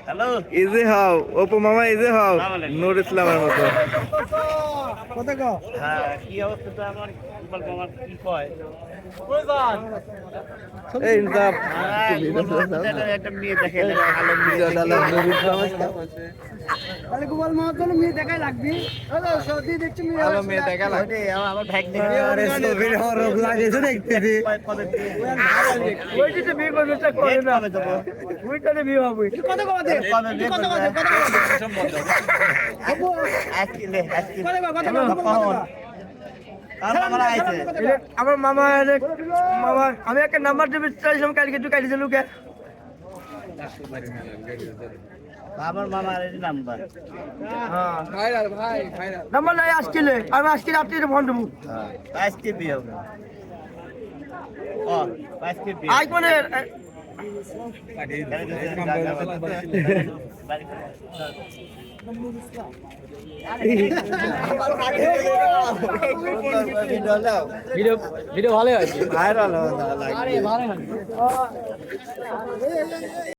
hello easy হও অপু মামা easy হও নূর ইসলামের মতো হ্যাঁ কি অবস্থা আমার ইকবাল মামার কি কয় এই ইনসাফ হ্যাঁ ইকবাল মামার একটা মেয়ে দেখে ভালো মেয়ে জলালা নূর ইসলামের তাহলে গোপাল মামার জন্য মেয়ে দেখাই লাগবি সর্দি দেখছি মেয়ে ভালো মেয়ে দেখা লাগে আমার ভাগ দেখে আরে ছবির হরফ লাগেছে দেখতেছি ওই যে বিয়ে করবে তা করে না ওইটাতে বিয়ে হবে কত কত দে কত কত কত আমার মামা মামা আমি একটা নাম্বার দেবে চাইছিলাম কালকে তুই কাটি দিলু কে আমার মামার এই নাম্বার নাম্বার নাই আজকে আমি আজকে রাত্রে ফোন দেবো আজকে বিয়ে হবে ও আজকে বিয়ে আই কোনে ভিডিও ভালো আছে ভাইরাল